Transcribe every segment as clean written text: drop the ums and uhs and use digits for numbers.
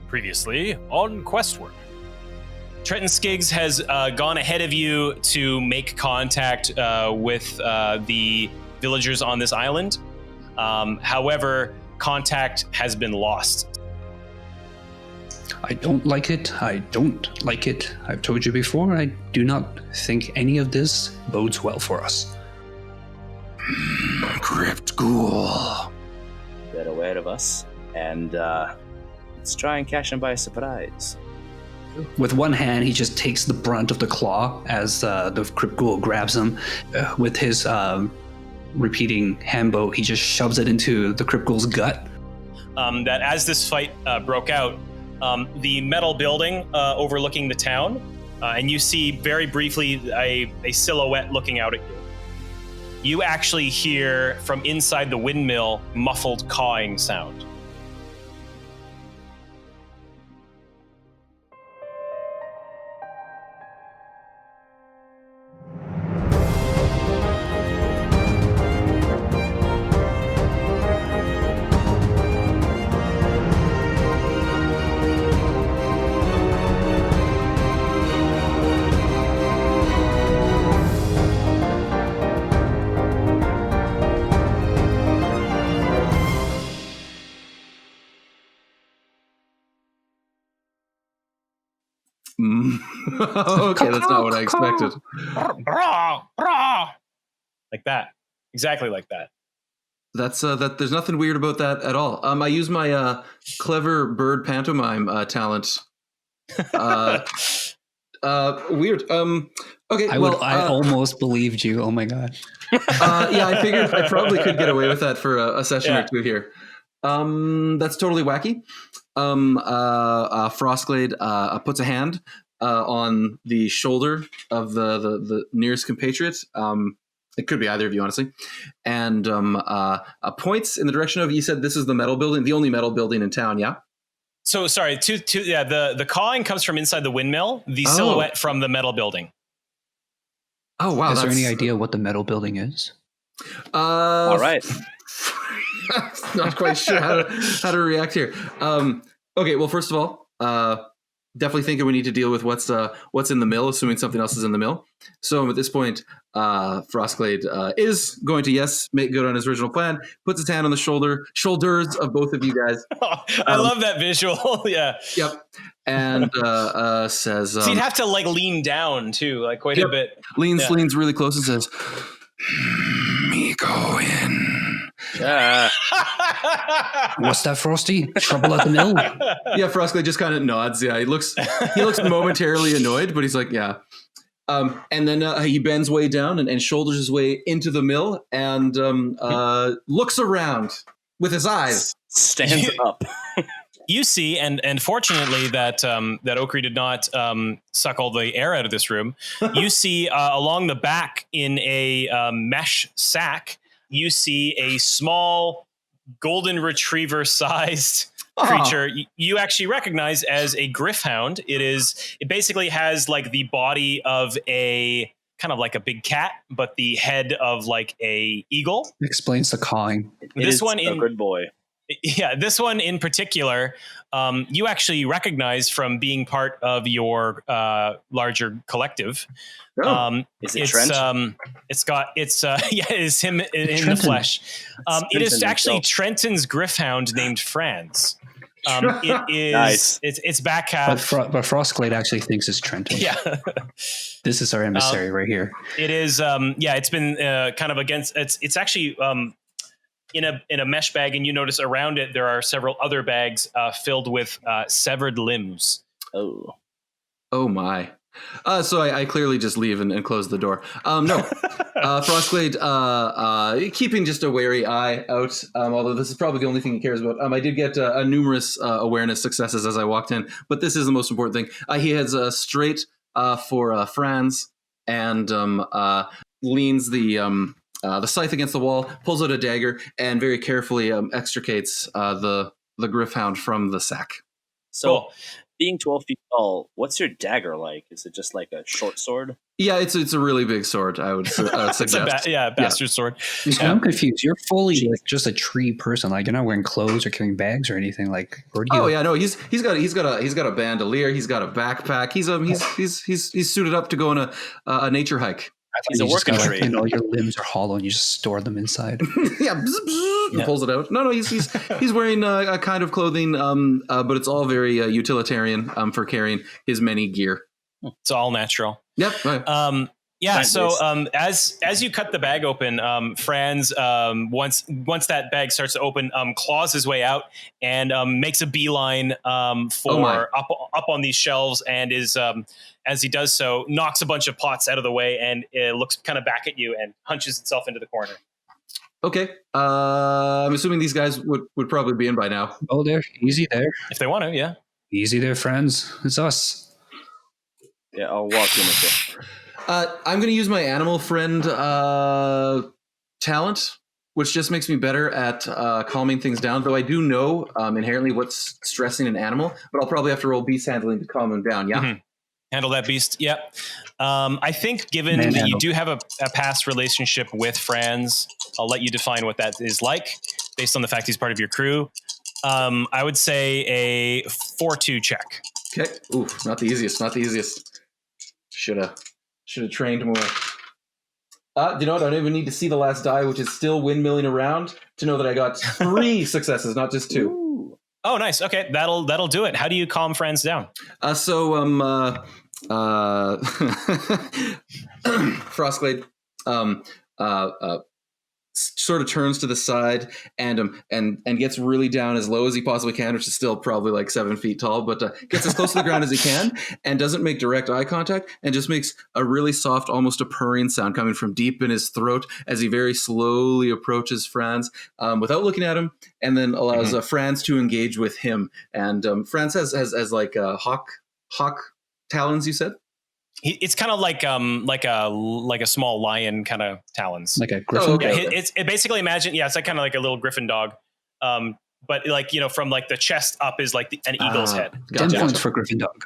Previously on Questward. Trenton Skiggs has gone ahead of you to make contact with the villagers on this island. However, contact has been lost. I don't like it. I don't like it. I've told you before, I do not think any of this bodes well for us. Crypt Ghoul. They're aware of us, and let's try and catch them by surprise. With one hand, he just takes the brunt of the claw as the Crypt Ghoul grabs him. With his repeating handbow, he just shoves it into the Crypt Ghoul's gut. That as this fight broke out, the metal building overlooking the town, and you see very briefly a silhouette looking out at you. You actually hear from inside the windmill muffled cawing sound. Okay, that's not what I expected. Like that. Exactly like that. That's that. There's nothing weird about that at all. I use my clever bird pantomime talent. Weird. Okay. I almost believed you. Oh my god. Yeah, I figured I probably could get away with that for a session or two here. That's totally wacky. Frostglade puts a hand on the shoulder of the nearest compatriot. It could be either of you, honestly, and points in the direction of. You said this is the metal building, the only metal building in town. Yeah. So sorry. The cawing comes from inside the windmill. The silhouette from the metal building. Oh wow! Is there any idea what the metal building is? All right. Not quite sure how to react here. Okay, well, first of all, definitely thinking we need to deal with what's in the mill, assuming something else is in the mill. So at this point, Frostglade is going to make good on his original plan. Puts his hand on the shoulders of both of you guys. I love that visual. Yeah. Yep. And says, so you'd have to lean down too, quite a bit. Leans really close and says, "Me go in." What's that, Frosty? Trouble at the mill? Yeah, Frostglade just kind of nods. Yeah, he looks momentarily annoyed, but he's like, yeah. And then he bends way down and shoulders his way into the mill and looks around with his eyes. Stands up. You see, and fortunately that Okri did not suck all the air out of this room. You see along the back in a mesh sack, you see a small golden retriever sized creature you actually recognize as a griffhound. It basically has the body of a kind of like a big cat, but the head of a eagle. Explains the cawing. This one a good boy. Yeah, this one in particular, you actually recognize from being part of your larger collective. Is it Trent? It is him in the flesh. It is actually Trenton's griffhound named Franz. It is nice. It's back half. But Frostglade actually thinks it's Trenton. Yeah. This is our emissary right here. It is. It's been kind of against. It's actually. In a mesh bag, and you notice around it there are several other bags filled with severed limbs. Oh my! So I clearly just leave and close the door. No, Frostglade keeping just a wary eye out. Although this is probably the only thing he cares about. I did get numerous awareness successes as I walked in, but this is the most important thing. He heads straight for Franz and leans the scythe against the wall, pulls out a dagger, and very carefully extricates the griffhound from the sack. So Being 12 feet tall, what's your dagger like? Is it just like a short sword? Yeah, it's a really big sword. I would suggest. It's a bastard sword. So I'm confused. You're fully like just a tree person. Like you're not wearing clothes or carrying bags or anything. Like, where do you? Oh yeah, no, he's got a bandolier. He's got a backpack. He's suited up to go on a nature hike. He's a working tree. And all your limbs are hollow, and you just store them inside. Yeah, pulls it out. No, he's wearing a kind of clothing, but it's all very utilitarian for carrying his many gear. It's all natural. Yep. Right. As you cut the bag open, Franz, once that bag starts to open, claws his way out and makes a beeline for up on these shelves, and is as he does so, knocks a bunch of pots out of the way, and it looks kind of back at you and hunches itself into the corner. Okay. I'm assuming these guys would probably be in by now. Oh, they're easy there. If they want to, yeah. Easy there, friends. It's us. Yeah, I'll walk in with you. I'm going to use my animal friend talent, which just makes me better at calming things down. Though I do know inherently what's stressing an animal, but I'll probably have to roll beast handling to calm him down. Yeah. Mm-hmm. Handle that beast. Yep. I think given that you do have a past relationship with Franz, I'll let you define what that is like based on the fact he's part of your crew. I would say a 4-2 check. Okay. Ooh, not the easiest. Should have trained more. You know what? I don't even need to see the last die, which is still windmilling around, to know that I got 3 successes, not just 2. Ooh. Oh, nice. Okay, that'll do it. How do you calm Franz down? Frostblade sort of turns to the side and gets really down as low as he possibly can, which is still probably like 7 feet tall, but gets as close to the ground as he can and doesn't make direct eye contact and just makes a really soft, almost a purring sound coming from deep in his throat as he very slowly approaches Franz without looking at him, and then allows Franz to engage with him. And Franz has like hawk talons, you said? It's kind of like a small lion kind of talons, like a griffin. Oh, okay. It's basically imagine it's like kind of like a little griffin dog, but like from like the chest up is like an eagle's head. Gotcha. 10 points for griffin dog.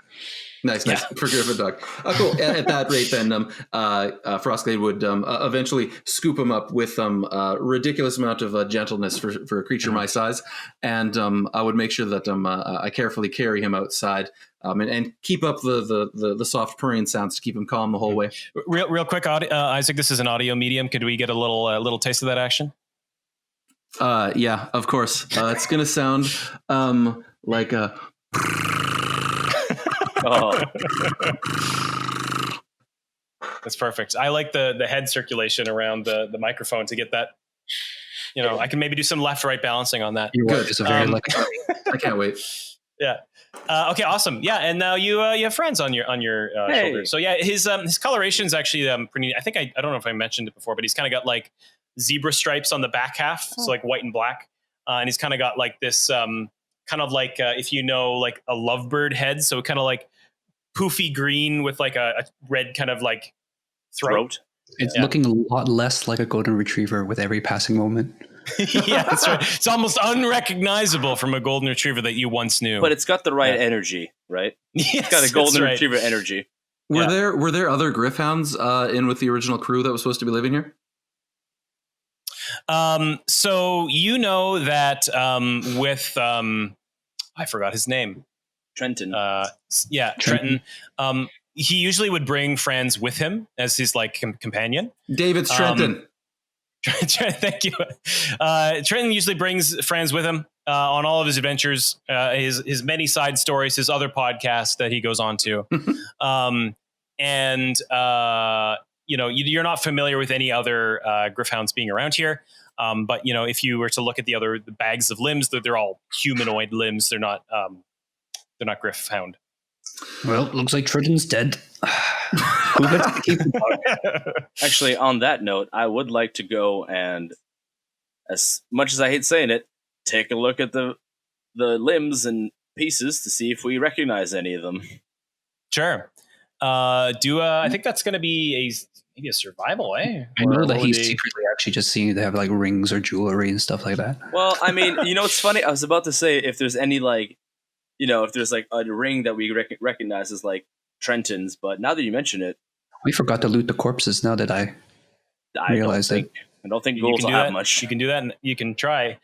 Nice for griffin dog. Cool. At that rate, then Frostblade would eventually scoop him up with a ridiculous amount of gentleness for a creature my size, and I would make sure that I carefully carry him outside. And keep up the soft purring sounds to keep him calm the whole way. Real quick, Isaac. This is an audio medium. Could we get a little taste of that action? Yeah, of course. It's gonna sound like a. Oh. That's perfect. I like the head circulation around the microphone to get that. I can maybe do some left-right balancing on that. Good. It's a very lucky. I can't wait. Yeah. Okay. Awesome. Yeah. And now you have Franz on your shoulder. So yeah, his coloration is actually pretty neat. I think I don't know if I mentioned it before, but he's kind of got like zebra stripes on the back half, so like white and black, and he's kind of got like this kind of like if like a lovebird head, so kind of like poofy green with like a red kind of like throat. It's looking a lot less like a golden retriever with every passing moment. Yeah, that's right. It's almost unrecognizable from a golden retriever that you once knew. But it's got the right energy, right? Yes, it's got a golden retriever energy. Were there other Griffhounds in with the original crew that was supposed to be living here? So that with I forgot his name. Trenton. Trenton. He usually would bring Franz with him as his like companion. David's Trenton. Thank you. Trenton usually brings Franz with him on all of his adventures, his many side stories, his other podcasts that he goes on to. You're not familiar with any other Griffhounds being around here. But if you were to look at the bags of limbs, they're all humanoid limbs. They're not Griffhound. Well, looks like Trenton's dead. Who gets to keep the dog? Actually, on that note, I would like to go and, as much as I hate saying it, take a look at the limbs and pieces to see if we recognize any of them. Sure. I think that's going to be maybe a survival, eh? I know that he's secretly actually just seeing they have like rings or jewelry and stuff like that. Well, I mean, it's funny. I was about to say if there's any like if there's like a ring that we recognize as like Trenton's, but now that you mention it, We forgot to loot the corpses now that I realized it. I don't think You ghouls can will do have that. much You can do that, and you can try.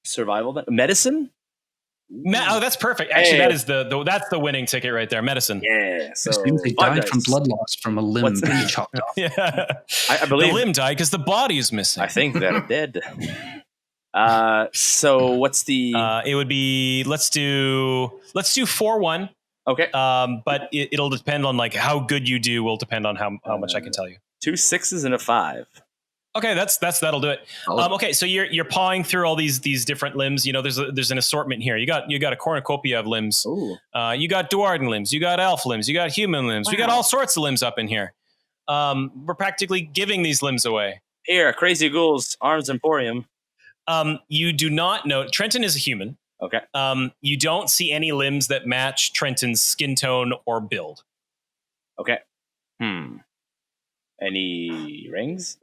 survival. Medicine? Oh, that's perfect. Actually, Hey. that is that's the winning ticket right there. Medicine. Yeah. So It seems they 5 died from dice. blood loss from a limb What's being that? chopped off. Yeah. I believe the limb died because the body is missing. I think they're dead. So what's the It would be let's do 4-1. okay? But it'll depend on like how good you do. Will depend on how much I can tell you. 2 6s and a 5. Okay, that'll do it. Okay, so you're pawing through all these different limbs. There's an assortment here. You got a cornucopia of limbs. Ooh. You got dwarven limbs. You got elf limbs. You got human limbs. We got all sorts of limbs up in here. We're practically giving these limbs away. Here, Crazy Ghouls Arms Emporium. You do not know Trenton is a human. Okay. You don't see any limbs that match Trenton's skin tone or build. Okay. Any rings?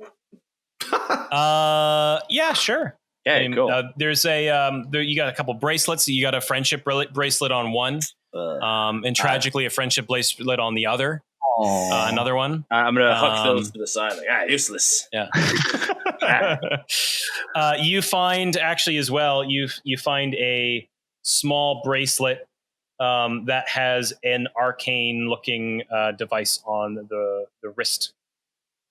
Yeah, sure. Okay, cool. There's you got a couple bracelets. You got a friendship bracelet on one, and tragically a friendship bracelet on the other. Another one. I'm gonna huck those to the side, like useless. Yeah. You find actually as well. You find a small bracelet that has an arcane-looking device on the wrist.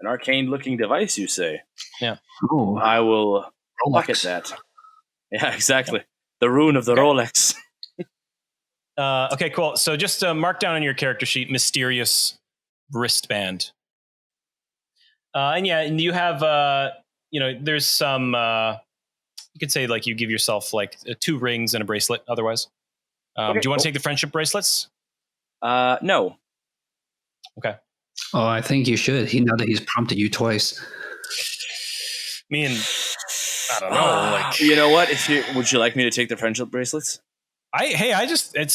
An arcane-looking device, you say? Yeah. Oh, I will look at Rolex. that. Yeah, exactly. The rune of the Rolex. Okay, cool. So just mark down on your character sheet, mysterious wristband. And you have, there's some, you could say like you give yourself like 2 rings and a bracelet otherwise. Okay, do you want to cool. take the friendship bracelets? No. Okay. Oh, I think you should. Now that he's prompted you twice. I don't know. Like, You know what? Would you like me to take the friendship bracelets?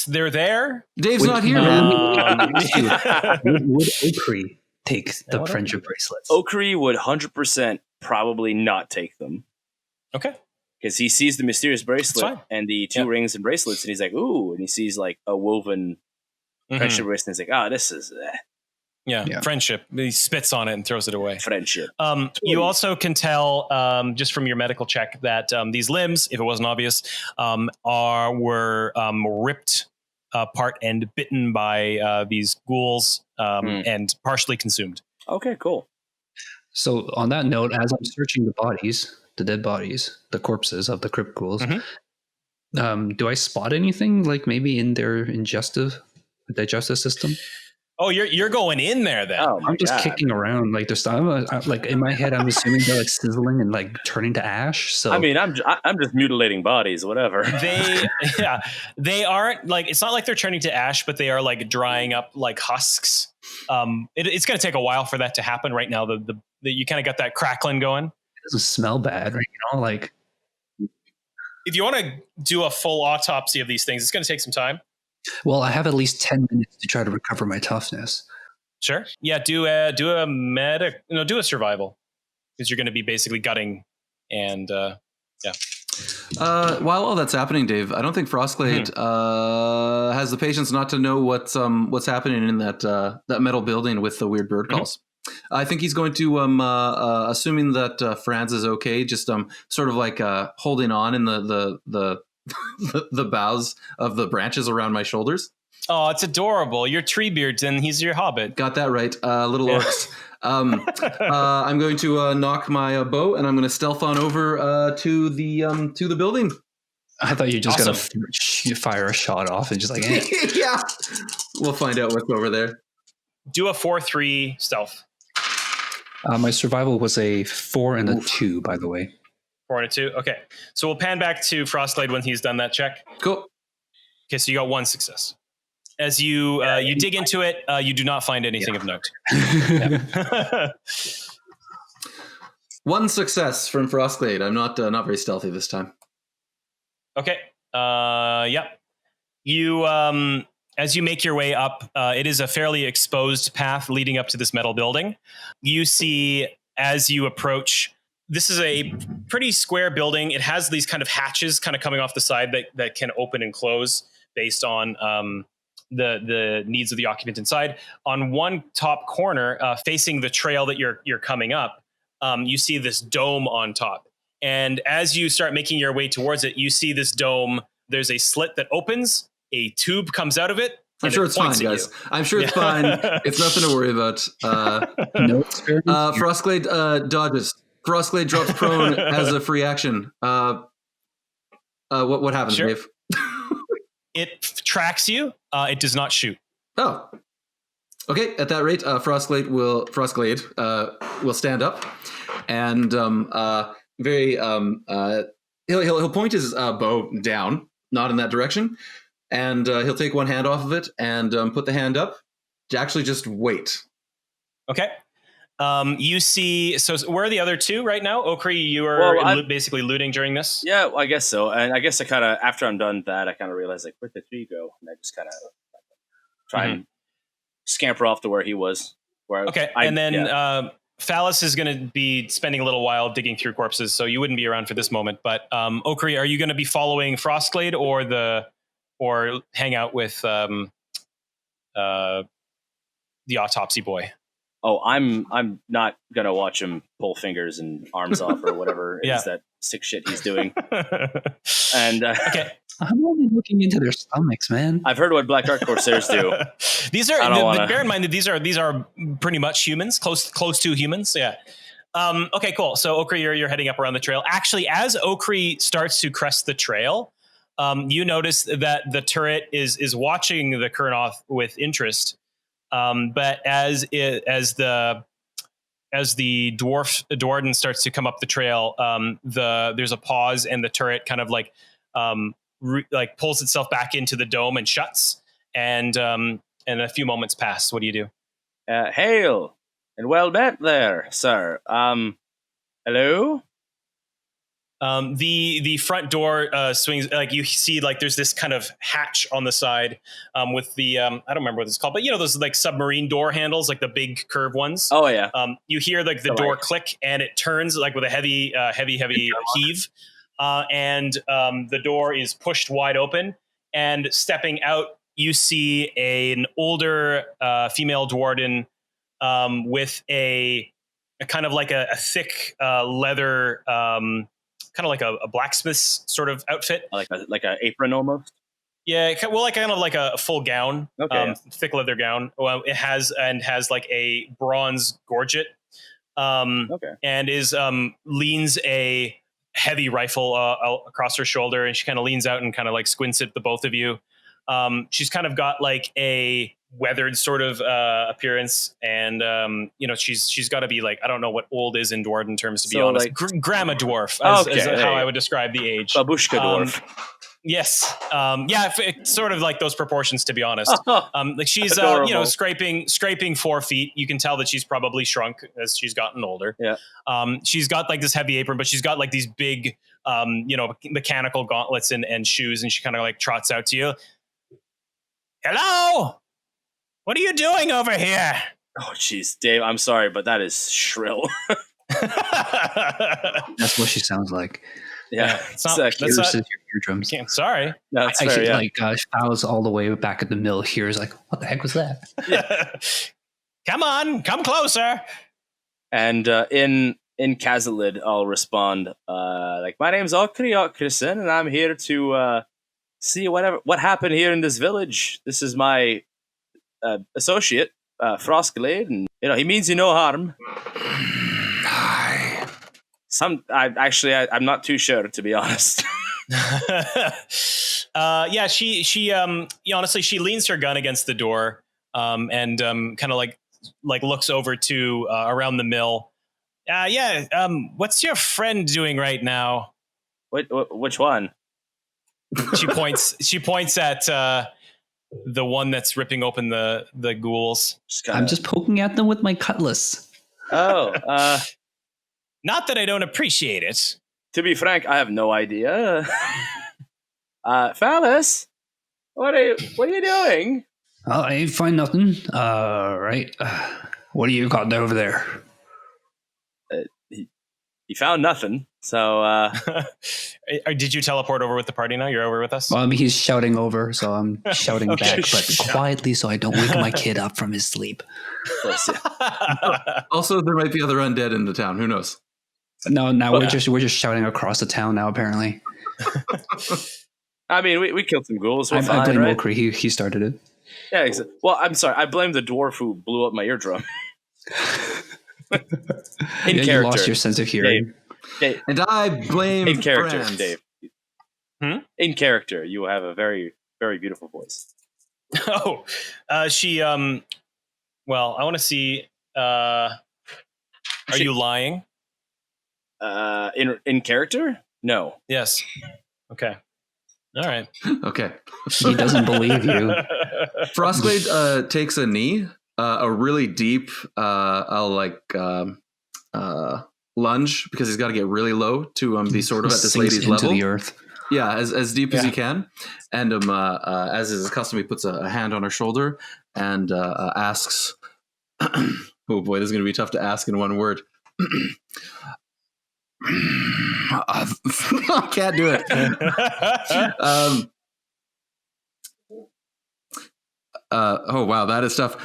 they're there. Dave's Would- not here, man. Would Okri take the What friendship bracelets? Okri would 100% probably not take them. Okay. Because he sees the mysterious bracelet fine. and the 2 rings and bracelets, and he's like, ooh, and he sees like a woven friendship bracelet, and he's like, this is Yeah, friendship. He spits on it and throws it away. friendship. You also can tell just from your medical check that these limbs, if it wasn't obvious, were ripped apart and bitten by these ghouls and partially consumed. Okay, cool. So on that note, as I'm searching the dead bodies, the corpses of the crypt ghouls, do I spot anything like maybe in their digestive system? Oh, you're going in there then. Oh my I'm just God. kicking around like there's like in my head. I'm assuming they're like sizzling and like turning to ash. So I mean, I'm just mutilating bodies, whatever. They aren't like, it's not like they're turning to ash, but they are like drying up like husks. It's going to take a while for that to happen. Right now, the you kind of got that crackling going. it doesn't smell bad, right? Like If you want to do a full autopsy of these things, it's going to take some time. well, I have at least 10 minutes to try to recover my toughness. Sure. Yeah. Do a survival, because you're going to be basically gutting and While all that's happening, Dave, I don't think Frostglade has the patience not to know what's happening in that metal building with the weird bird calls. I think he's going to, assuming that Franz is okay, just sort of like holding on in the boughs of the branches around my shoulders. Oh, it's adorable. You're Treebeard, and he's your hobbit. Got that right, little orcs. I'm going to knock my bow, and I'm going to stealth on over to the building. I thought you just Awesome. gotta fire a shot off and just like, Yeah, we'll find out what's over there. Do a 4-3 stealth. My survival was a 4 and a 2, by the way. 4 and a 2. Okay. So we'll pan back to Frostblade when he's done that check. Cool. Okay, so you got 1 success. As you dig into it, you do not find anything of note. One success from Frostglade. I'm not very stealthy this time. Okay. Yeah. You as you make your way up, it is a fairly exposed path leading up to this metal building. You see as you approach, this is a pretty square building. It has these kind of hatches kind of coming off the side that can open and close. based on the needs of the occupant inside. On one top corner, facing the trail that you're coming up, you see this dome on top. And as you start making your way towards it, you see this dome. There's a slit that opens. A tube comes out of it. I'm sure it's fine, guys. I'm sure it's fine. It's nothing to worry about. No experiments. Frostglade dodges. Frostglade drops prone as a free action. What happens, Sure. Dave? It tracks you. It does not shoot. Oh. Okay, at that rate, Frostglade will stand up and he'll point his bow down, not in that direction, and he'll take one hand off of it and put the hand up to actually just wait. Okay. You see, so where are the other two right now? Okri, you are basically looting during this? Yeah, well, I guess so. And I guess I kind of, after I'm done that, I kind of realize, like, where'd the three go? And I just kind of try and scamper off to where he was. Phallus is going to be spending a little while digging through corpses, so you wouldn't be around for this moment. But Okri, are you going to be following Frostglade or hang out with the autopsy boy? Oh, I'm not gonna watch him pull fingers and arms off or whatever it is that sick shit he's doing. And okay, I'm only looking into their stomachs, man. I've heard what Black Dark Corsairs do. These are bear in mind that these are pretty much humans, close to humans. Yeah. Okay, cool. So Okri, you're heading up around the trail. Actually, as Okri starts to crest the trail, you notice that the turret is watching the Kurnoth with interest. But as the Dwarden starts to come up the trail, there's a pause, and the turret kind of like pulls itself back into the dome and shuts. And a few moments pass. What do you do? Hail and well met there, sir. Hello. The front door swings, like you see, like there's this kind of hatch on the side with the I don't remember what it's called, but you know those like submarine door handles, like the big curved ones. Oh yeah. You hear like the door click and it turns like with a heavy heave, and the door is pushed wide open, and stepping out you see an older female Dwarden with a kind of like a thick leather. Kind of like a blacksmith's sort of outfit, like an apron almost. Yeah, well, like kind of like a full gown, thick leather gown. Well, it has like a bronze gorget, and leans a heavy rifle across her shoulder, and she kind of leans out and kind of like squints at the both of you. She's kind of got like a weathered sort of appearance, and she's got to be like, I don't know what old is in Dwarven terms, to be honest, like, grandma dwarf as how I would describe the age. Babushka dwarf. Yes. It's sort of like those proportions, to be honest. Like she's scraping 4 feet. You can tell that she's probably shrunk as she's gotten older. Yeah. She's got like this heavy apron, but she's got like these big mechanical gauntlets and shoes, and she kind of like trots out to you. Hello? What are you doing over here? Oh, jeez, Dave, I'm sorry, but that is shrill. That's what she sounds like. Yeah, that's your eardrums. Sorry. No, that's fair, like Fowl's all the way back at the mill here is like, what the heck was that? Come on, come closer. And in Kazalid, I'll respond like, my name's Okri Okrison, and I'm here to see what happened here in this village. This is my associate, Frostglade, and he means you no harm. I'm not too sure, to be honest. She honestly, she leans her gun against the door, and kind of like looks over to around the mill. What's your friend doing right now? Which one? She points at the one that's ripping open the ghouls. I'm just poking at them with my cutlass. Oh, not that I don't appreciate it. To be frank, I have no idea. Phallus, what are you doing? I ain't find nothing. Right. What do you got over there? You found nothing, so Did you teleport over with the party now? You're over with us? Well, I mean, he's shouting over, so I'm shouting Okay. back, but quietly so I don't wake my kid up from his sleep. Also, there might be other undead in the town. Who knows? No, now we're just shouting across the town now, apparently. I mean, we killed some ghouls. We're I fine, blame right? Okri. He started it. Yeah, exactly. Well, I'm sorry. I blame the dwarf who blew up my eardrum. In character. You lost your sense of hearing. Dave, And I blame in character, France. Dave. Hmm? In character, you have a very, very beautiful voice. She well, I want to see are you lying? In character? No. Yes. Okay. All right. Okay. He doesn't believe you. Frostblade takes a knee, a really deep, lunge, because he's got to get really low to be sort of at this Sinks lady's into level. the earth. Yeah, as deep as he can. And as is his custom, he puts a hand on her shoulder and asks, oh boy, this is going to be tough to ask in one word. I can't do it. Oh, wow, that is tough.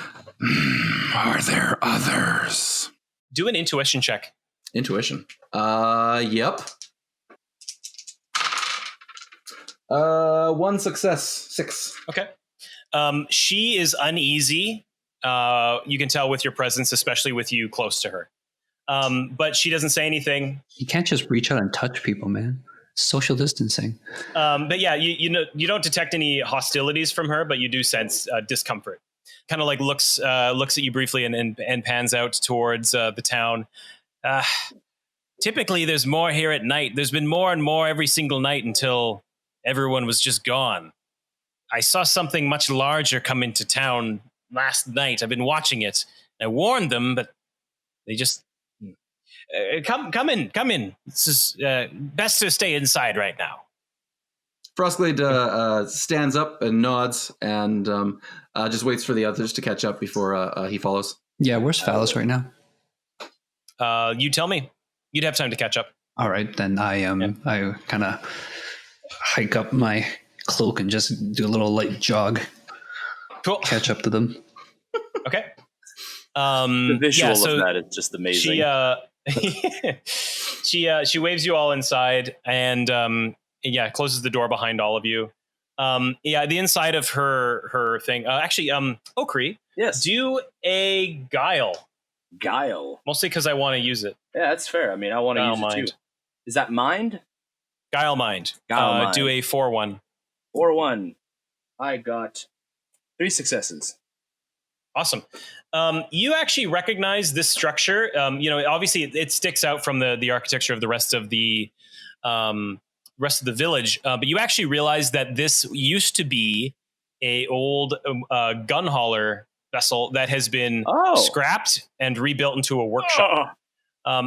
Are there others? Do an intuition check. Intuition. Yep. One success. 6. Okay. She is uneasy. You can tell with your presence, especially with you close to her. But she doesn't say anything. You can't just reach out and touch people, man. Social distancing. But yeah, you don't detect any hostilities from her, but you do sense discomfort. Kind of like looks at you briefly and pans out towards the town. Typically, there's more here at night. There's been more and more every single night until everyone was just gone. I saw something much larger come into town last night. I've been watching it. I warned them, but they just come in. This is best to stay inside right now. Frostblade stands up and nods and just waits for the others to catch up before he follows. Yeah, where's Phallus right now? You tell me. You'd have time to catch up. All right, then I kind of hike up my cloak and just do a little light jog. Cool. Catch up to them. Okay. The visual of that is just amazing. She waves you all inside and closes the door behind all of you. The inside of her thing. Okri. Yes. Do a guile. Guile. Mostly because I want to use it. Yeah, that's fair. I mean, I want to use it too. Is that mind? Guile mind. Mind. Do a 4-1. 4-1. I got 3 successes. Awesome. You actually recognize this structure. Obviously it sticks out from the architecture of the rest of the village. But you actually realize that this used to be a old gun hauler vessel that has been scrapped and rebuilt into a workshop.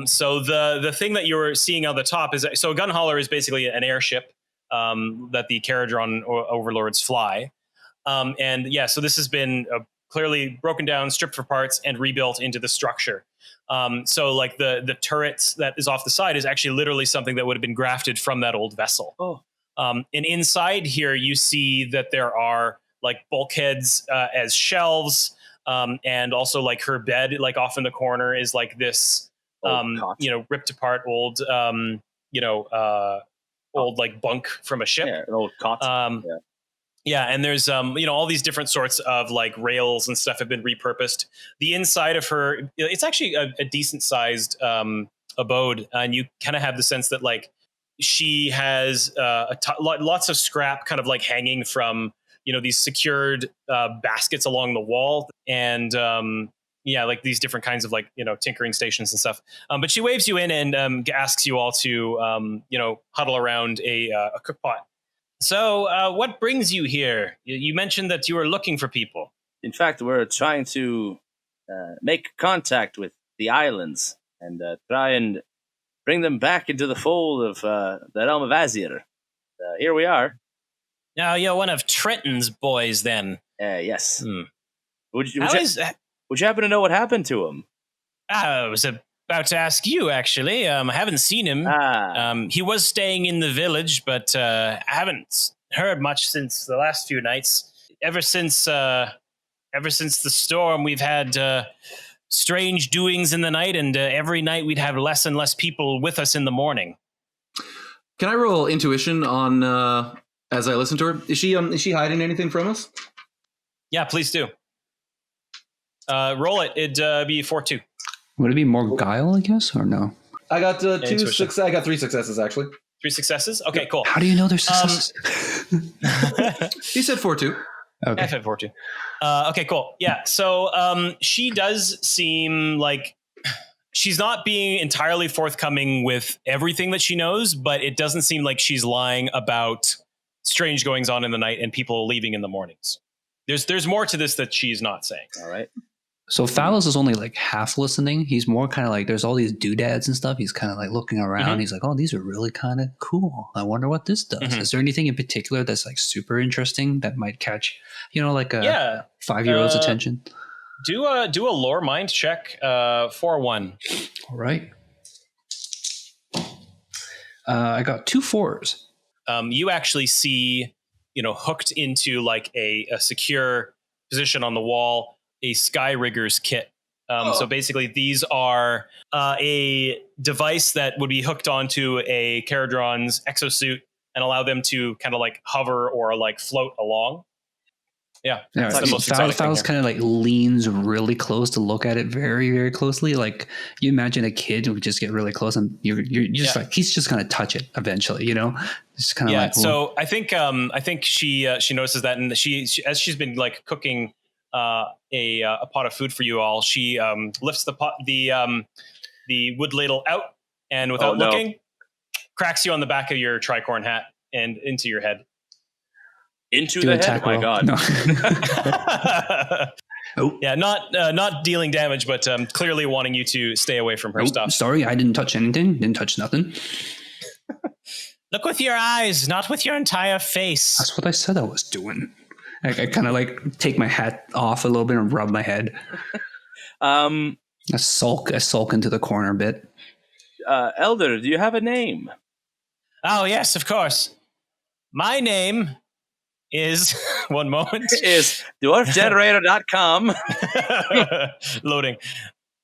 So the thing that you're seeing on the top is a gun hauler is basically an airship that the Caradron overlords fly. So this has been clearly broken down, stripped for parts, and rebuilt into the structure. So like the turrets that is off the side is actually literally something that would have been grafted from that old vessel. And inside here, you see that there are like bulkheads as shelves, and also like her bed, like off in the corner, is like this, ripped apart old, old like bunk from a ship. Yeah, an old cot. Yeah, and there's all these different sorts of like rails and stuff have been repurposed. The inside of her, it's actually a decent sized abode, and you kind of have the sense that like she has lots of scrap kind of like hanging from these secured baskets along the wall, and like these different kinds of like tinkering stations and stuff. But she waves you in and asks you all to huddle around a cookpot. So, what brings you here? You mentioned that you were looking for people. In fact, we're trying to make contact with the islands and try and bring them back into the fold of the realm of Azir. Here we are. Now, you're one of Trenton's boys, then. Yes. Hmm. Would you happen to know what happened to him? It was about about to ask you, actually. I haven't seen him. He was staying in the village, but I haven't heard much since the last few nights. Ever since the storm, we've had strange doings in the night, and every night we'd have less and less people with us in the morning. Can I roll intuition on as I listen to her? Is she hiding anything from us? Yeah, please do. Roll it. It'd be 4-2. Would it be more guile, I guess, or no? I got 2 successes. I got 3 successes, actually. 3 successes? Okay, cool. How do you know there's successes? He said 4-2. Okay. I said 4-2. Okay, cool. Yeah, so she does seem like she's not being entirely forthcoming with everything that she knows, but it doesn't seem like she's lying about strange goings on in the night and people leaving in the mornings. There's more to this that she's not saying. All right. So Phallus is only like half listening. He's more kind of like, there's all these doodads and stuff. He's kind of like looking around. Mm-hmm. He's like, oh, these are really kind of cool. I wonder what this does. Mm-hmm. Is there anything in particular that's like super interesting that might catch, like a 5-year-old's attention? Do a lore mind check for 1. All right. I got 2 4s. You actually see, hooked into like a secure position on the wall, a sky riggers kit. So basically these are a device that would be hooked onto a Caradron's exosuit and allow them to kind of like hover or like float along. Yeah. That's the most exciting thing. Phallus kind of like leans really close to look at it very, very closely. Like you imagine a kid who would just get really close and you're just like, he's just going to touch it eventually, It's kind of like, so I think she notices that, and she as she's been like cooking a pot of food for you all, she lifts the pot, the wood ladle out, and without looking, cracks you on the back of your tricorn hat and into your head. Into the head? Oh my God. No. Yeah, not dealing damage, but clearly wanting you to stay away from her stuff. Sorry, I didn't touch anything. Didn't touch nothing. Look with your eyes, not with your entire face. That's what I said I was doing. I kind of like take my hat off a little bit and rub my head. I sulk into the corner a bit. Elder, do you have a name? Oh, yes, of course. My name is, one moment, is dwarfgenerator.com. Loading.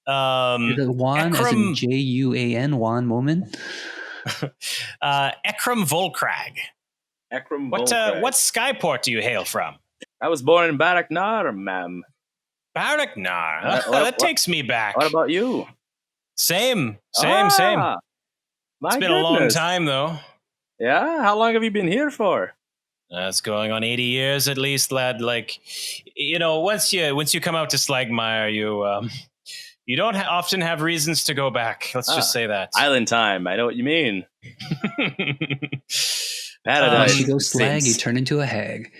Juan, as in Juan, Juan moment. Ekram Volkrag. What skyport do you hail from? I was born in Baraknar, ma'am. Baraknar? That takes me back. What about you? Same. It's been a long time, though. Yeah? How long have you been here for? It's going on 80 years at least, lad. Like, once you come out to Slagmire, you don't often have reasons to go back. Let's just say that. Island time. I know what you mean. Once you go slag, you turn into a hag.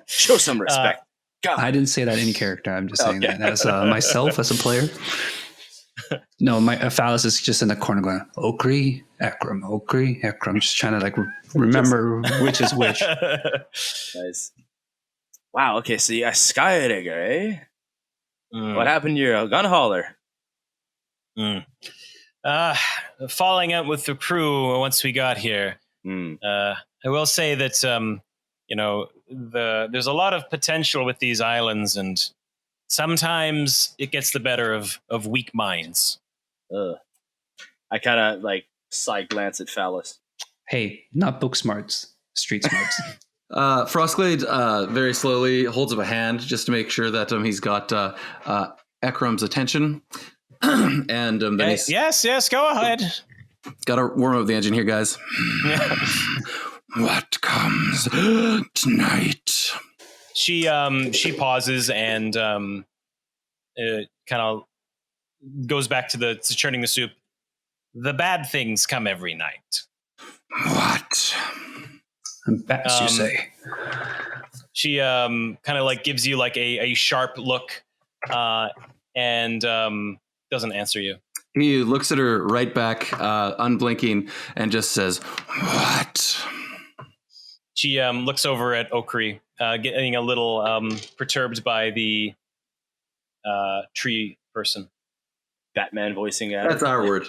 Show some respect. I didn't say that in character. I'm just saying that as myself, as a player. No, my Phallus is just in the corner going, Okri, Ekram, just trying to like remember which is which. Nice. Wow, okay, so you're a sky rigger, eh? What happened to your gun hauler? Falling out with the crew once we got here. I will say that, there's a lot of potential with these islands, and sometimes it gets the better of weak minds. I kind of like side glance at Phallus. Hey, not book smarts, street smarts. Frostglade very slowly holds up a hand just to make sure that he's got Ekram's attention. And then yes, go ahead. Got to warm up the engine here, guys. What comes tonight? She pauses and kind of goes back to churning the soup. The bad things come every night. What? Bats, you say? She kind of like gives you like a sharp look and doesn't answer you. He looks at her right back, unblinking, and just says, "What?" She looks over at Okri, getting a little perturbed by the tree person. Batman voicing at That's our word.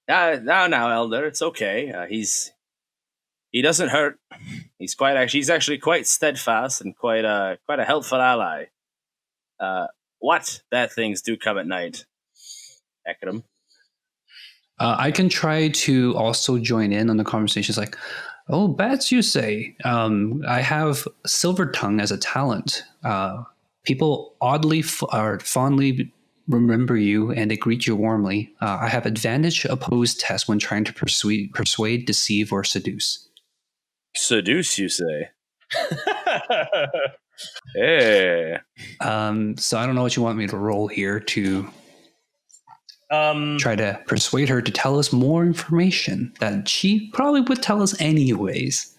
Now, Elder, it's okay. He doesn't hurt. He's actually quite steadfast and quite a helpful ally. What bad things do come at night, Ekram? I can try to also join in on the conversations like, oh, bats, you say. I have Silver Tongue as a talent. People oddly or fondly remember you and they greet you warmly. I have advantage opposed test when trying to persuade, deceive, or seduce. Seduce, you say? Hey. So I don't know what you want me to roll here to try to persuade her to tell us more information that she probably would tell us anyways.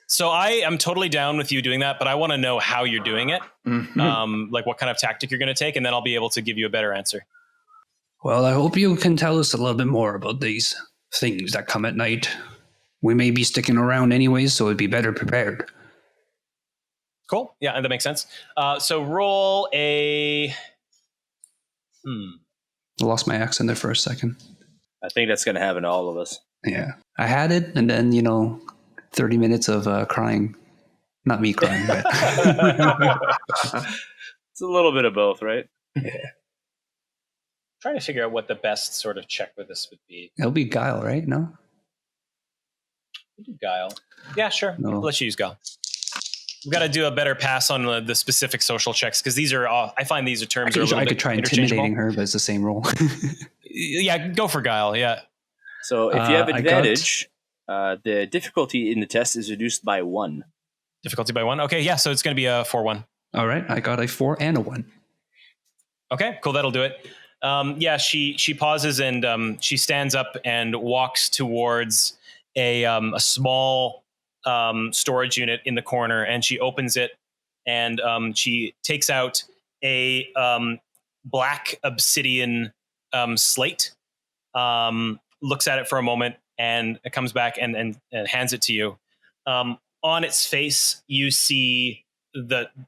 So I am totally down with you doing that, but I want to know how you're doing it. Mhm. Like what kind of tactic you're going to take, and then I'll be able to give you a better answer. Well, I hope you can tell us a little bit more about these things that come at night. We may be sticking around anyways, so it'd be better prepared. Cool. Yeah, that makes sense. So roll a... I lost my accent there for a second. I think that's going to happen to all of us. Yeah. I had it, and then, 30 minutes of crying. Not me crying, but... It's a little bit of both, right? Yeah. Trying to figure out what the best sort of check with this would be. It'll be Guile, right? No? We'll do Guile. Yeah, sure. No. Let's use Guile. We've got to do a better pass on the specific social checks, because these are, I find these terms are a little I bit could try interchangeable. intimidating her, but it's the same roll. Yeah, go for Guile, yeah. So if you have I advantage, the difficulty in the test is reduced by 1. Difficulty by 1? Okay, yeah, so it's going to be a 4-1. All right, I got a 4 and a 1. Okay, cool, that'll do it. Yeah, she pauses and she stands up and walks towards a small storage unit in the corner, and she opens it, and she takes out a black obsidian slate, looks at it for a moment, and it comes back and hands it to you. On its face, you see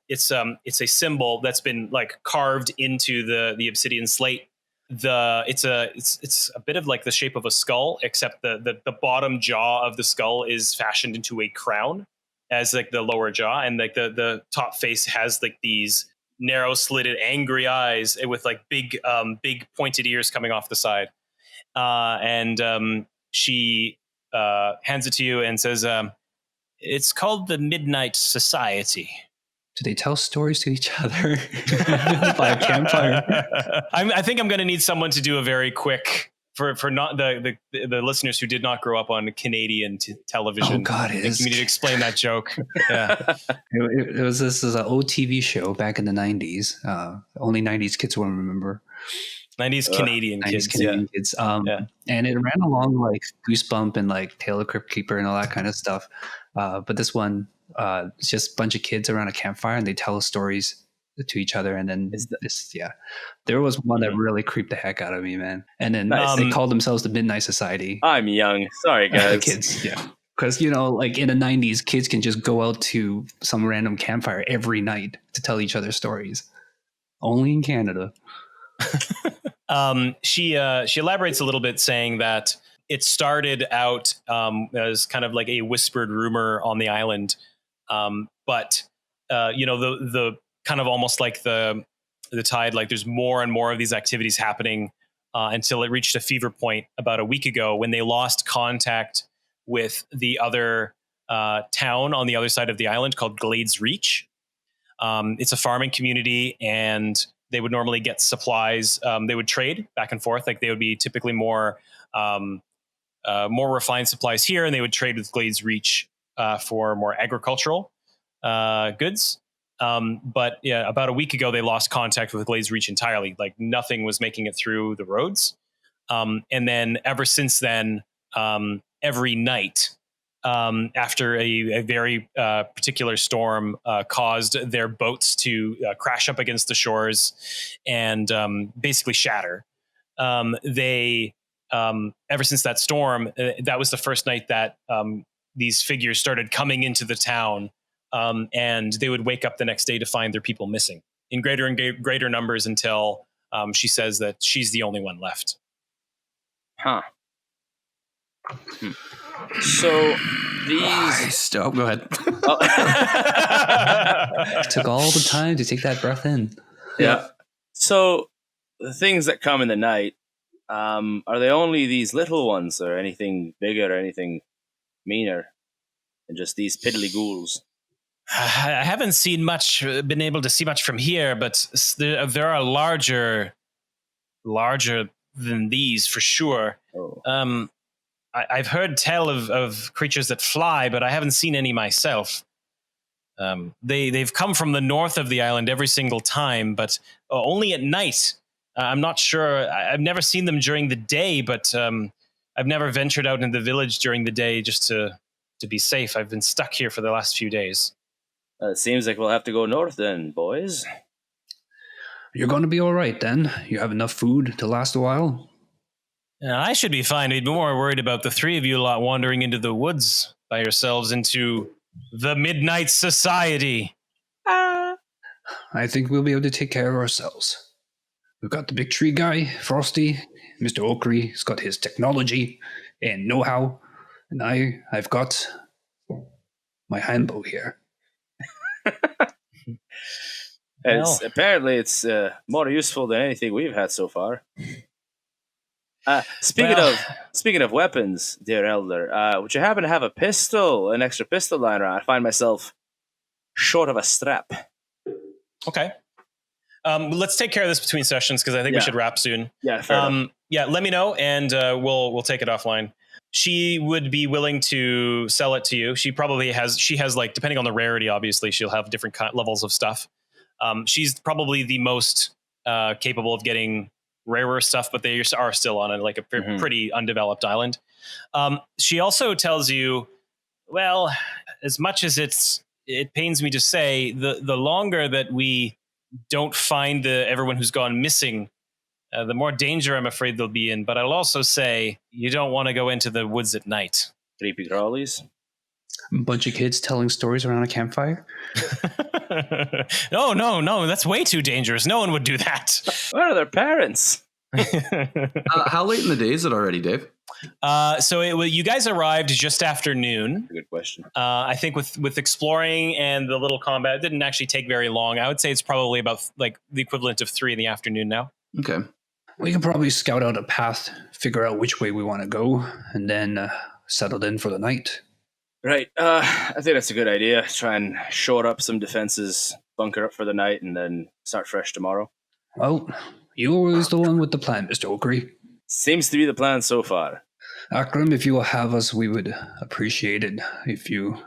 it's a symbol that's been like carved into the obsidian slate. It's a bit of like the shape of a skull, except the bottom jaw of the skull is fashioned into a crown as like the lower jaw, and like the top face has like these narrow slitted angry eyes with like big pointed ears coming off the side. And she hands it to you and says, it's called the Midnight Society. Do they tell stories to each other by a campfire? I think I'm going to need someone to do a very quick for not the listeners who did not grow up on Canadian television. Oh God, it is. We need to explain that joke. Yeah, this is an old TV show back in the 90s. Only 90s kids will remember. 90s Canadian 90s kids. Canadian kids. And it ran along like Goosebump and like Tale of the Crypt Keeper and all that kind of stuff. But this one, it's just a bunch of kids around a campfire and they tell stories to each other. And then there was one that really creeped the heck out of me, man. And then they called themselves the Midnight Society. I'm young. Sorry, guys. Kids, yeah. Because, like in the 90s, kids can just go out to some random campfire every night to tell each other stories. Only in Canada. She elaborates a little bit, saying that it started out as kind of like a whispered rumor on the island, but the kind of almost like the tide, like there's more and more of these activities happening until it reached a fever point about a week ago when they lost contact with the other town on the other side of the island called Glades Reach. It's a farming community, and they would normally get supplies. They would trade back and forth. Like they would be typically more refined supplies here, and they would trade with Glades Reach for more agricultural goods. But yeah, about a week ago, they lost contact with Glades Reach entirely. Like nothing was making it through the roads. And then ever since then, every night, after a very particular storm caused their boats to crash up against the shores and basically shatter. They ever since that storm, that was the first night that these figures started coming into the town, and they would wake up the next day to find their people missing in greater and greater numbers until She says that she's the only one left. Huh. So these. Oh, go ahead. Took all the time to take that breath in. Yeah. So the things that come in the night, are they only these little ones, or anything bigger, or anything meaner than just these piddly ghouls? I haven't been able to see much from here, but there are larger than these for sure. Oh. I've heard tell of creatures that fly, but I haven't seen any myself. They've come from the north of the island every single time, but only at night. I'm not sure. I've never seen them during the day, but I've never ventured out in the village during the day just to be safe. I've been stuck here for the last few days. It seems like we'll have to go north then, boys. You're going to be all right then. You have enough food to last a while. I should be fine. I'd be more worried about the three of you lot wandering into the woods by yourselves into the Midnight Society. I think we'll be able to take care of ourselves. We've got the big tree guy, Frosty. Mr. Oakery's got his technology and know-how. And I've got my handbow here. Apparently it's more useful than anything we've had so far. Speaking of weapons, dear Elder, would you happen to have a pistol, an extra pistol lying around? I find myself short of a strap. Okay. Let's take care of this between sessions because I think we should wrap soon. Yeah, fair enough. Yeah, let me know and we'll take it offline. She would be willing to sell it to you. She has like, depending on the rarity, obviously, she'll have different levels of stuff. She's probably the most capable of getting rarer stuff, but they are still on a pretty undeveloped island. She also tells you, well, as much as it pains me to say, the longer that we don't find everyone who's gone missing, the more danger I'm afraid they'll be in. But I'll also say you don't want to go into the woods at night. Creepy crawlies. A bunch of kids telling stories around a campfire. No, that's way too dangerous. No one would do that. Where are their parents? How late in the day is it already, Dave? You guys arrived just after noon. Good question. I think with exploring and the little combat, it didn't actually take very long. I would say it's probably about like the equivalent of 3 in the afternoon now. Okay. We can probably scout out a path, figure out which way we want to go, and then settle in for the night. Right. I think that's a good idea. Try and shore up some defenses, bunker up for the night, and then start fresh tomorrow. Well, you're always the one with the plan, Mr. Oakery. Seems to be the plan so far. Akram, if you will have us, we would appreciate it if you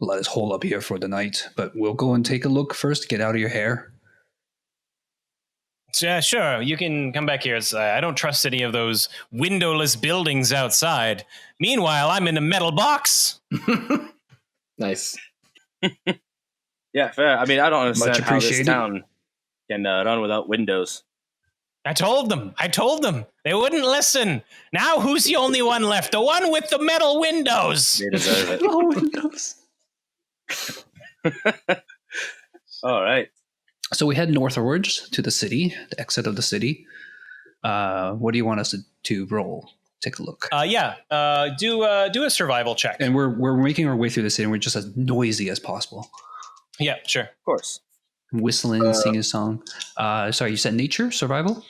let us hole up here for the night. But we'll go and take a look first, get out of your hair. Yeah, sure. You can come back here. I don't trust any of those windowless buildings outside. Meanwhile, I'm in a metal box. Nice. Yeah, fair. I mean, I don't understand how this appreciated. town can run without windows. I told them. They wouldn't listen. Now who's the only one left? The one with the metal windows. They deserve it. Oh, windows. All right. So we head northwards to the city, the exit of the city. What do you want us to roll? Take a look. Do a survival check. And we're making our way through the city, and we're just as noisy as possible. Yeah, sure. Of course. Whistling, singing a song. Sorry, you said nature, survival?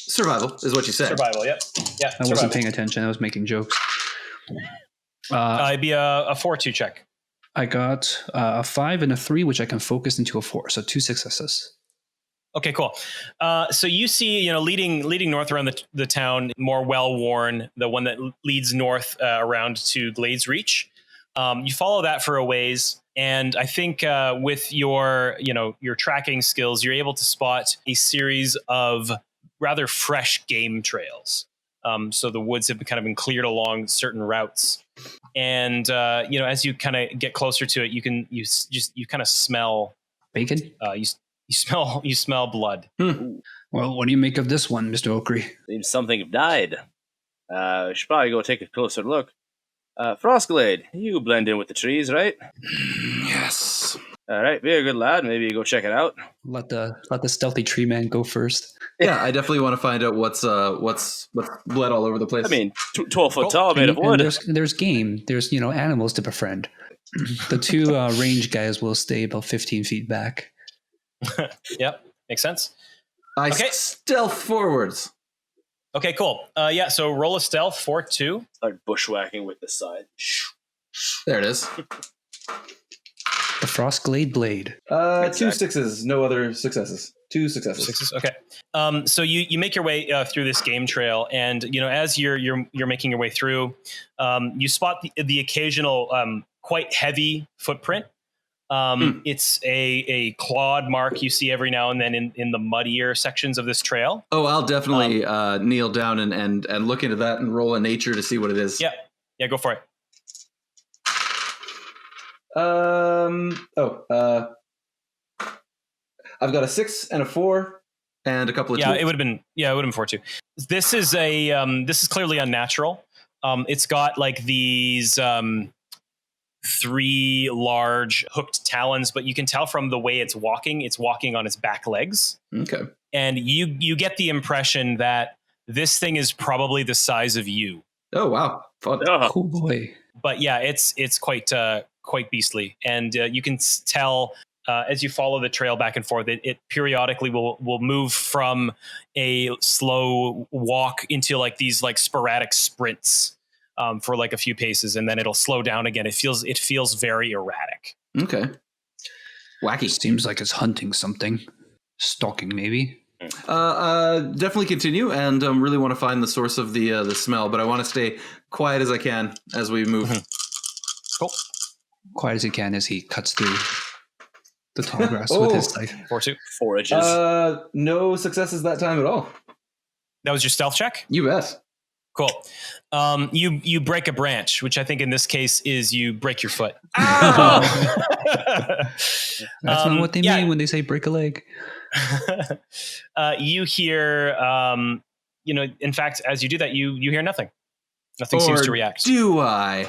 Survival is what you said. Survival, yep. Yeah, I wasn't paying attention. I was making jokes. It'd be a 4-2 check. I got a 5 and a 3, which I can focus into a 4. So 2 successes. Okay, cool. So you see, leading north around the town, more well-worn, the one that leads north around to Glades Reach. You follow that for a ways, and I think with your tracking skills, you're able to spot a series of rather fresh game trails. So the woods have kind of been cleared along certain routes. And as you kind of get closer to it, you kind of smell bacon. You smell blood. Well, what do you make of this one, Mr. Oakery? Seems something died. We should probably go take a closer look. Frostglade, you blend in with the trees, right? Yes. All right, be a good lad. Maybe you go check it out. Let the stealthy tree man go first. Yeah, I definitely want to find out what's blood all over the place. I mean, 12 foot Cool. tall, made of And wood. there's game. There's animals to befriend. The two range guys will stay about 15 feet back. Yep, makes sense. I Okay. stealth forwards. Okay, cool. Yeah, so roll a stealth for 2. Start bushwhacking with the side. There it is. The Frostglade blade. 2 sixes, no other successes. 2 successes. 6s. Okay. So you make your way through this game trail, and as you're making your way through, you spot the occasional quite heavy footprint. It's a clawed mark you see every now and then in the muddier sections of this trail. Oh, I'll definitely kneel down and look into that and roll a nature to see what it is. Yeah, go for it. I've got a 6 and a 4 and a couple of 2. It would have been 4 too. This is this is clearly unnatural. It's got like these 3 large hooked talons, but you can tell from the way it's walking on its back legs. Okay. And you get the impression that this thing is probably the size of you. Oh, wow. Fun. Cool boy. But yeah, it's quite beastly, and you can tell as you follow the trail back and forth, it periodically will move from a slow walk into like these like sporadic sprints for like a few paces, and then it'll slow down again. It feels very erratic. Okay. Wacky. Seems like it's hunting something. Stalking, maybe. Definitely continue, and really want to find the source of the smell, but I want to stay quiet as I can as we move. Cool. Quiet as he can as he cuts through the tall grass with his knife. 4-2. Forages. No successes that time at all. That was your stealth check? You bet. Cool. You break a branch, which I think in this case is you break your foot. That's not what they mean when they say break a leg. You hear, in fact, as you do that, you hear nothing. Nothing seems to react. Do I?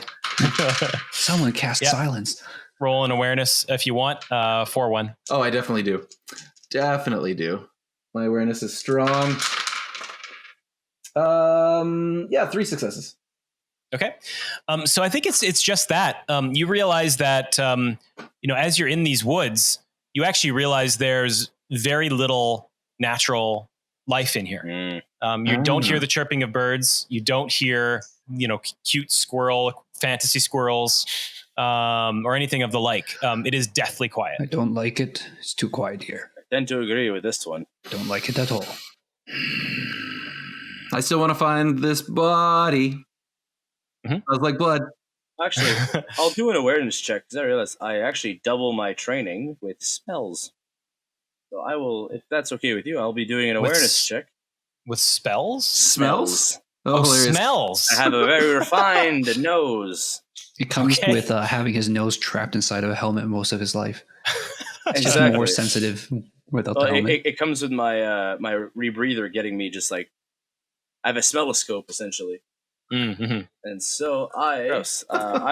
Someone cast silence. Roll an awareness if you want. 4-1. Oh, I definitely do. Definitely do. My awareness is strong. 3 successes. Okay. So I think it's just that. You realize that, as you're in these woods, you actually realize there's very little natural life in here. You don't hear the chirping of birds. You don't hear, cute fantasy squirrels, or anything of the like. It is deathly quiet. I don't like it. It's too quiet here. I tend to agree with this one. Don't like it at all. I still want to find this body. Mm-hmm. Smells like blood. Actually, I'll do an awareness check because I realize I actually double my training with spells. So I will, if that's okay with you, I'll be doing an awareness check. With spells? Smells? Oh, hilarious. smells. I have a very refined nose. It comes with having his nose trapped inside of a helmet most of his life. It's Exactly. just more sensitive without the helmet. It comes with my my rebreather getting me just like, I have a smelloscope essentially. Mm-hmm. And so I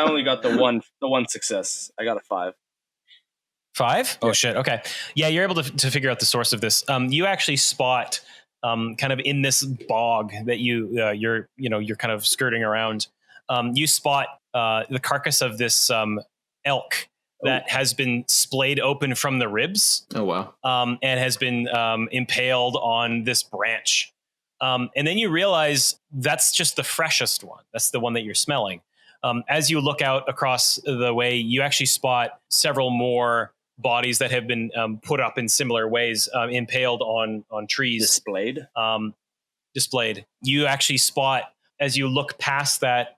only got the one success. I got a 5. 5? Oh shit. Okay. Yeah, you're able to figure out the source of this. You actually spot kind of in this bog that you're kind of skirting around. You spot the carcass of this elk that has been splayed open from the ribs. Oh wow. And has been impaled on this branch. And then you realize that's just the freshest one. That's the one that you're smelling. As you look out across the way, you actually spot several more bodies that have been put up in similar ways, impaled on trees. Displayed. You actually spot, as you look past that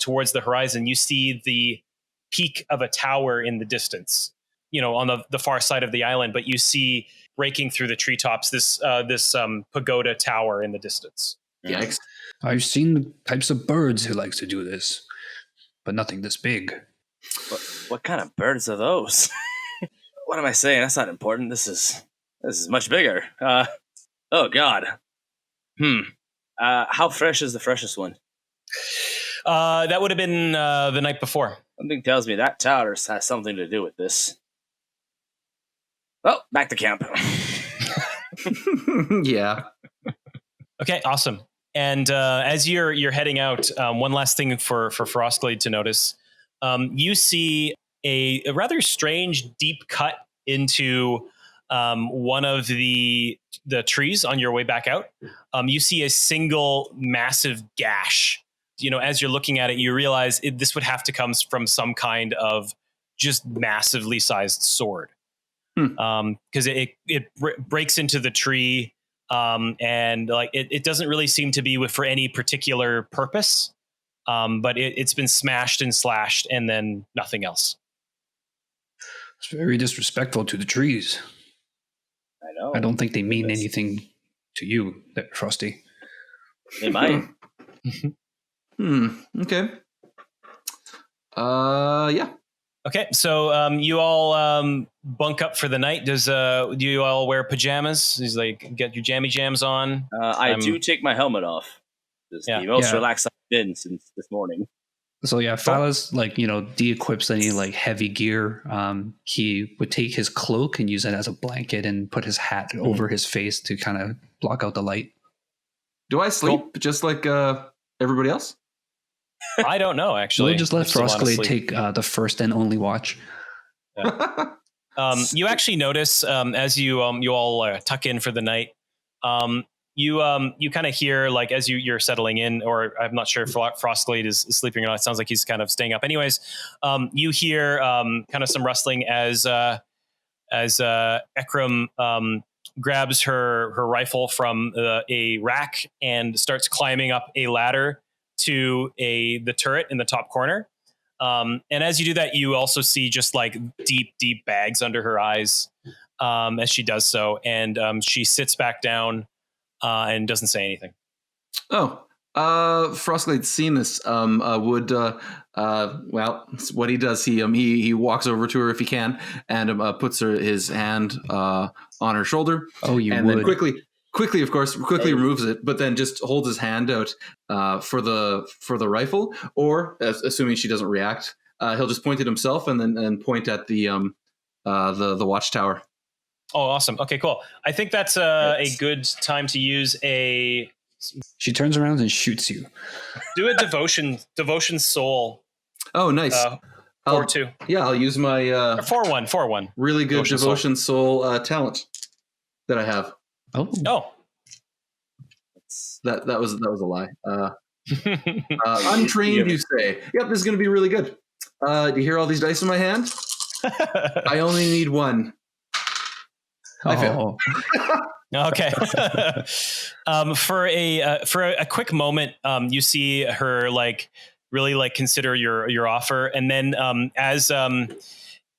towards the horizon, you see the peak of a tower in the distance, on the far side of the island, but you see breaking through the treetops this pagoda tower in the distance. Yikes. I've seen the types of birds who likes to do this, but nothing this big. What kind of birds are those? What am I saying? That's not important. This is much bigger. Oh God. How fresh is the freshest one? That would have been the night before. Something tells me that tower has something to do with this. Well, back to camp. Yeah. Okay, awesome. And as you're heading out, one last thing for Frostglade to notice, you see a rather strange deep cut into one of the trees on your way back out. You see a single massive gash. As you're looking at it, you realize this would have to come from some kind of just massively sized sword. Because it breaks into the tree, and like it doesn't really seem to be for any particular purpose. But it's been smashed and slashed, and then nothing else. It's very disrespectful to the trees. I know. I don't think they mean anything to you, Frosty. They might. Okay. Yeah. Okay, so you all bunk up for the night. Do you all wear pajamas? He's like, get your jammy jams on. I do take my helmet off. It's the most relaxed I've been since this morning. So yeah, Falla's de-equips any like heavy gear. He would take his cloak and use it as a blanket and put his hat over his face to kind of block out the light. Do I sleep just like everybody else? I don't know, actually. We'll just let Frostglade take the first and only watch. Yeah. You actually notice as you all tuck in for the night, you kind of hear, like, as you're settling in, or I'm not sure if Frostglade is sleeping or not. It sounds like he's kind of staying up. Anyways, you hear kind of some rustling as Ekram grabs her rifle from a rack and starts climbing up a ladder to the turret in the top corner. And as you do that, you also see just like deep bags under her eyes as she does so. And she sits back down and doesn't say anything. Oh, Frostglade's seen this. Well, what he does, he walks over to her if he can and puts his hand on her shoulder. Oh, and then quickly, of course, removes it, but then just holds his hand out for the rifle, or assuming she doesn't react, he'll just point it himself and then point at the watchtower. Oh, awesome. Okay, cool. I think that's a good time to use a... She turns around and shoots you. Do a devotion soul. Oh, nice. 4-2. Yeah, I'll use my 4-1. Really good devotion soul talent that I have. Oh. That was a lie. Untrained, you say? Yep, this is going to be really good. Do you hear all these dice in my hand? I only need one. I fail. Okay. For a quick moment, you see her really consider your offer, and then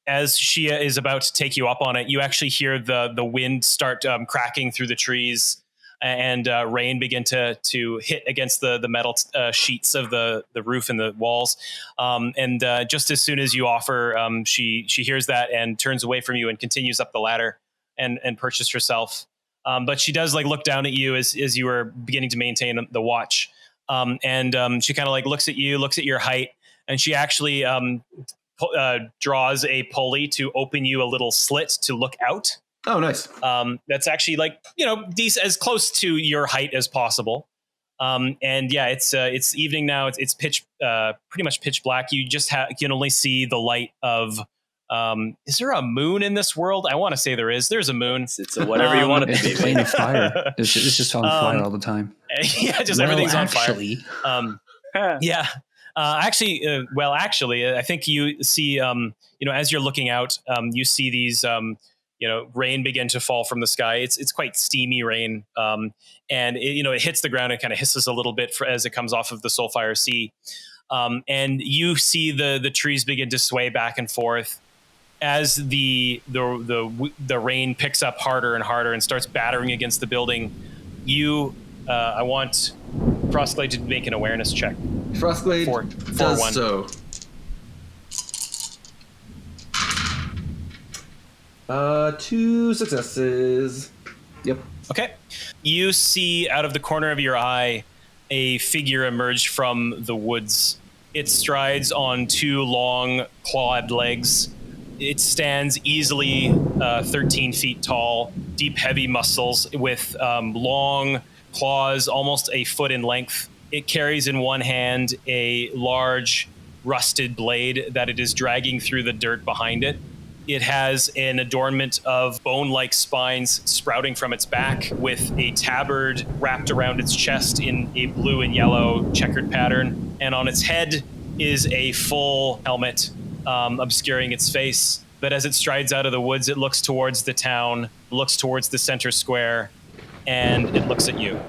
as she is about to take you up on it, you actually hear the wind start cracking through the trees, and rain begin to hit against the metal sheets of the roof and the walls. And just as soon as you offer, she hears that and turns away from you and continues up the ladder and perches herself. But she does look down at you as you are beginning to maintain the watch. And she kind of looks at you, looks at your height, and she actually draws a pulley to open you a little slit to look out. Oh, nice. That's actually decent, as close to your height as possible. And yeah, it's evening now. It's pitch, pretty much pitch black. You just can only see the light of. Is there a moon in this world? I want to say there is. There's a moon. It's whatever you want it to be. It's a plane of fire. It's just on fire all the time. Yeah, just everything's on fire. Yeah. Actually, I think you see, as you're looking out, you see these, rain begin to fall from the sky. It's quite steamy rain. And it hits the ground and kind of hisses a little bit as it comes off of the Soulfire Sea. And you see the trees begin to sway back and forth as the rain picks up harder and harder and starts battering against the building. I want Frostglade to make an awareness check. Frostglade does so. 2 successes. Yep. Okay. You see out of the corner of your eye a figure emerge from the woods. It strides on 2 long clawed legs, It stands easily 13 feet tall, deep, heavy muscles with long claws, almost a foot in length. It carries in one hand a large rusted blade that it is dragging through the dirt behind it. It has an adornment of bone-like spines sprouting from its back with a tabard wrapped around its chest in a blue and yellow checkered pattern. And on its head is a full helmet obscuring its face. But as it strides out of the woods, it looks towards the town, looks towards the center square, and it looks at you.